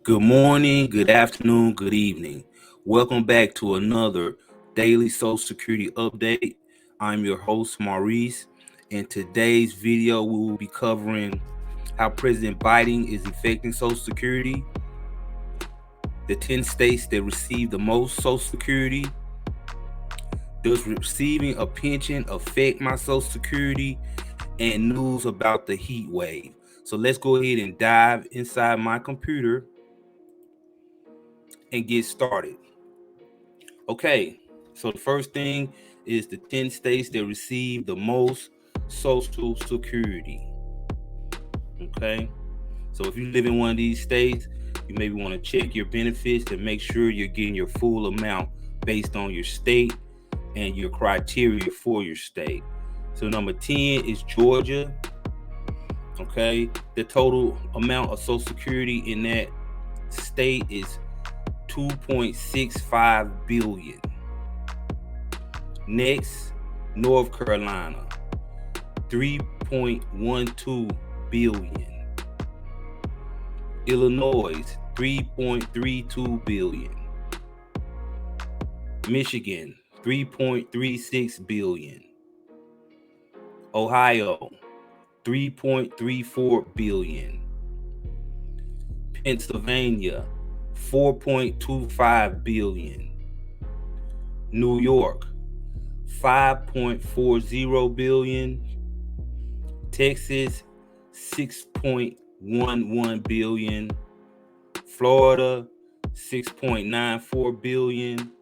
Good morning, good afternoon, good evening. Welcome back to another daily Social Security update. I'm your host, Maurice. In today's video, we will be covering how President Biden is affecting Social Security, the 10 states that receive the most Social Security. Does receiving a pension affect my Social Security? And news about the heat wave. So let's go ahead and dive inside my computer and get started. Okay, so the first thing is the 10 states that receive the most Social Security. Okay, so if you live in one of these states, you maybe want to check your benefits to make sure you're getting your full amount based on your state and your criteria for your state. So number 10 is Georgia. Okay, the total amount of Social Security in that state is 2.65 billion. Next, North Carolina, 3.12 billion. Illinois, 3.32 billion. Michigan, 3.36 billion. Ohio, 3.34 billion. Pennsylvania, 4.25 billion. New York, 5.40 billion. Texas, 6.11 billion. Florida, 6.94 billion.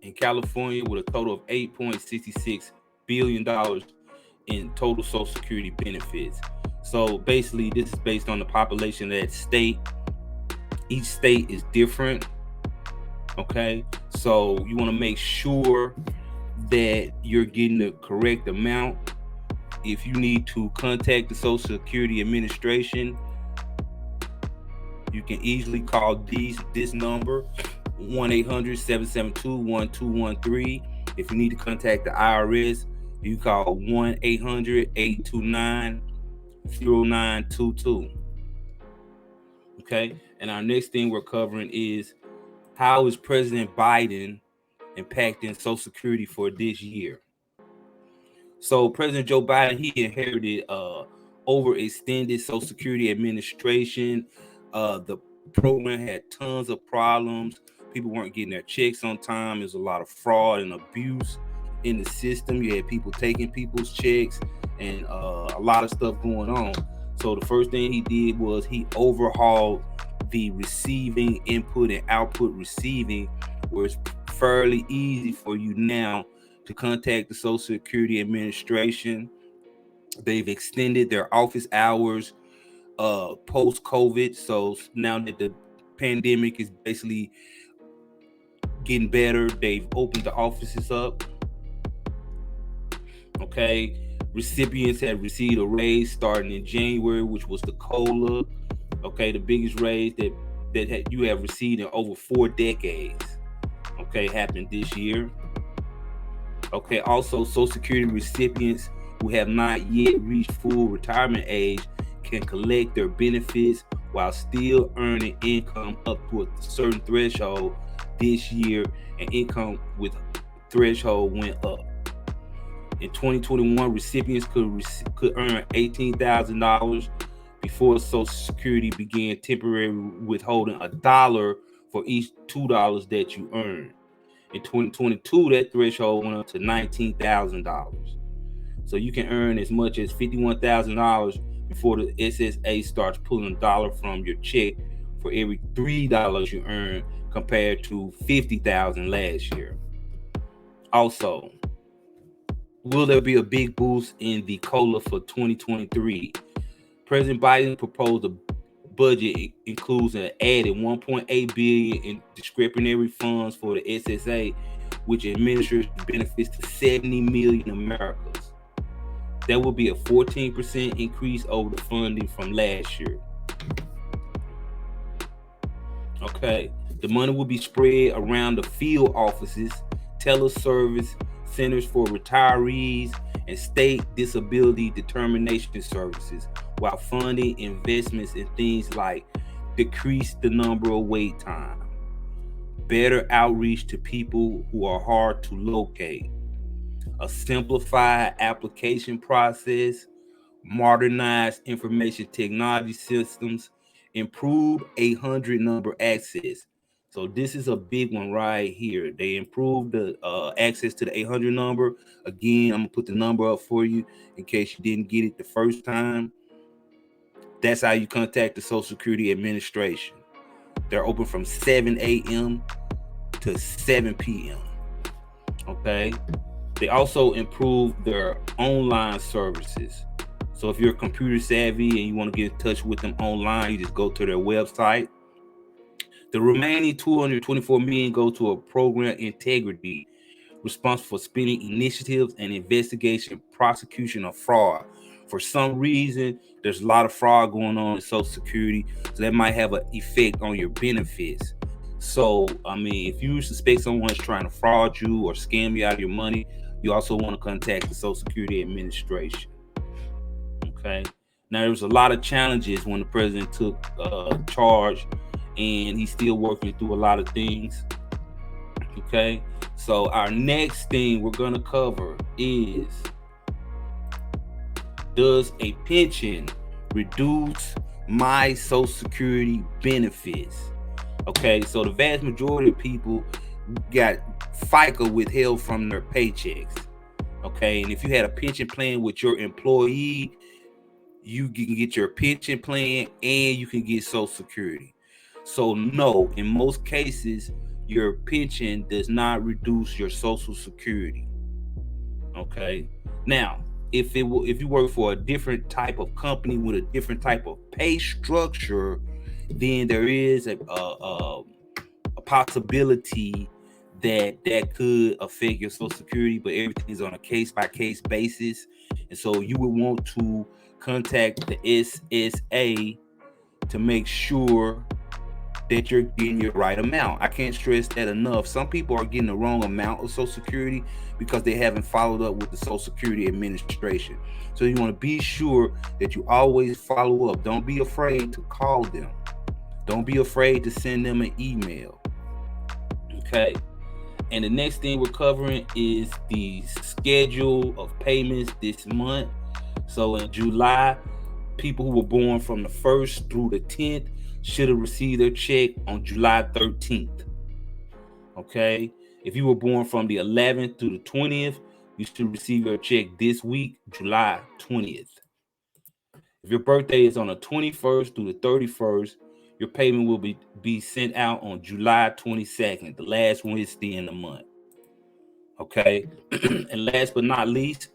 And California with a total of $8.66 billion in total Social Security benefits. So basically, this is based on the population of that state. Each state is different. Okay, so you want to make sure that you're getting the correct amount. If you need to contact the Social Security Administration, you can easily call this number, 1-800-772-1213. If you need to contact the IRS, you call 1-800-829-0922. Okay, and our next thing we're covering is how is President Biden impacting Social Security for this year? So President Joe Biden, he inherited overextended Social Security administration. The program had tons of problems. People weren't getting their checks on time. There's a lot of fraud and abuse in the system. You had people taking people's checks and a lot of stuff going on. So the first thing he did was he overhauled the receiving, input and output receiving, where it's fairly easy for you now to contact the Social Security Administration. They've extended their office hours post-COVID. So now that the pandemic is basically getting better, they've opened the offices up. Okay, recipients have received a raise starting in January, which was the COLA. Okay, the biggest raise that you have received in over 4 decades. Okay, happened this year. Okay, also Social Security recipients who have not yet reached full retirement age can collect their benefits while still earning income up to a certain threshold this year, and income with threshold went up. In 2021, recipients could earn $18,000 before Social Security began temporarily withholding $1 for each $2 that you earn. In 2022, that threshold went up to $19,000. So you can earn as much as $51,000 before the SSA starts pulling $1 from your check for every $3 you earn, compared to $50,000 last year. Also, will there be a big boost in the COLA for 2023? President Biden proposed a budget includes an added $1.8 billion in discretionary funds for the SSA, which administers benefits to 70 million Americans. That will be a 14% increase over the funding from last year. Okay, the money will be spread around the field offices, teleservice centers for retirees, and state disability determination services, while funding investments in things like decrease the number of wait time, better outreach to people who are hard to locate, a simplified application process, modernized information technology systems, improve 800 number access. So this is a big one right here. They improved the access to the 800 number. Again, I'm gonna put the number up for you in case you didn't get it the first time. That's how you contact the Social Security Administration. They're open from 7 a.m. to 7 p.m. Okay. They also improved their online services. So if you're computer savvy and you want to get in touch with them online, you just go to their website. The remaining $224 million go to a program integrity, responsible for spending initiatives and investigation, prosecution of fraud. For some reason, there's a lot of fraud going on in Social Security, so that might have an effect on your benefits. So, I mean, if you suspect someone's trying to fraud you or scam you out of your money, you also want to contact the Social Security Administration. Okay. Now, there was a lot of challenges when the president took charge, and he's still working through a lot of things. Okay. So our next thing we're going to cover is, does a pension reduce my Social Security benefits? Okay, so the vast majority of people got FICA withheld from their paychecks. Okay, and if you had a pension plan with your employee, you can get your pension plan and you can get Social Security. So no, in most cases, your pension does not reduce your Social Security. Okay, now if you work for a different type of company with a different type of pay structure, then there is a possibility that could affect your Social Security, but everything is on a case-by-case basis. And so you would want to contact the SSA to make sure that you're getting your right amount. I can't stress that enough. Some people are getting the wrong amount of Social Security because they haven't followed up with the Social Security Administration. So you want to be sure that you always follow up. Don't be afraid to call them. Don't be afraid to send them an email. Okay. And the next thing we're covering is the schedule of payments this month. So in July, people who were born from the 1st through the 10th should have received their check on July 13th. Okay. If you were born from the 11th through the 20th, you should receive your check this week, July 20th. If your birthday is on the 21st through the 31st, your payment will be sent out on July 22nd, the last Wednesday in the month. Okay. And last but not least,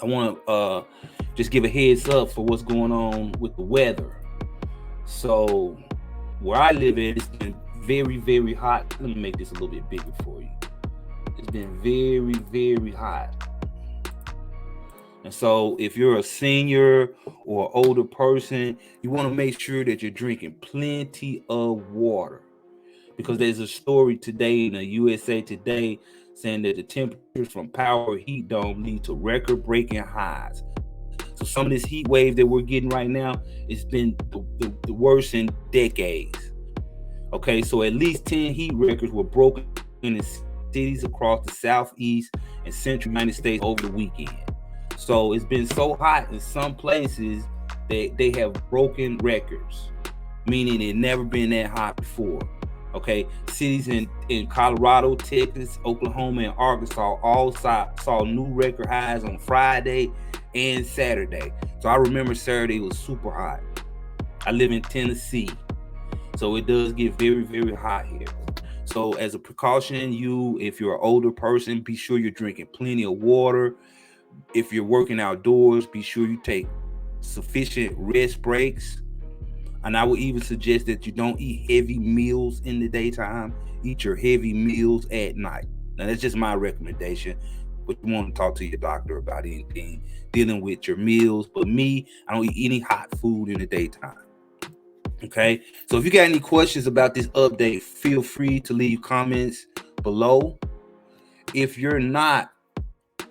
I want to just give a heads up for what's going on with the weather. So where I live at, it's been very, very hot. Let me make this a little bit bigger for you. It's been very, very hot. And so if you're a senior or older person, you want to make sure that you're drinking plenty of water, because there's a story today in the USA Today saying that the temperatures from power heat dome lead to record-breaking highs. So some of this heat wave that we're getting right now, it's been the worst in decades. Okay, so at least 10 heat records were broken in cities across the southeast and central United States over the weekend. So it's been so hot in some places that they have broken records, meaning it never been that hot before. Okay, cities in Colorado, Texas, Oklahoma, and Arkansas all saw new record highs on Friday and Saturday. So I remember Saturday was super hot. I live in Tennessee, so it does get very, very hot here. So as a precaution, if you're an older person, be sure you're drinking plenty of water. If you're working outdoors, be sure you take sufficient rest breaks. And I would even suggest that you don't eat heavy meals in the daytime. Eat your heavy meals at night. Now, that's just my recommendation. But you want to talk to your doctor about anything dealing with your meals. But me, I don't eat any hot food in the daytime. Okay? So if you got any questions about this update, feel free to leave comments below. If you're not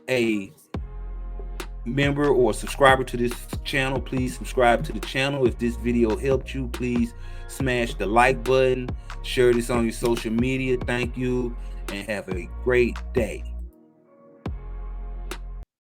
a member or subscriber to this channel, please subscribe to the channel. If this video helped you, please smash the like button, share this on your social media. Thank you, and have a great day.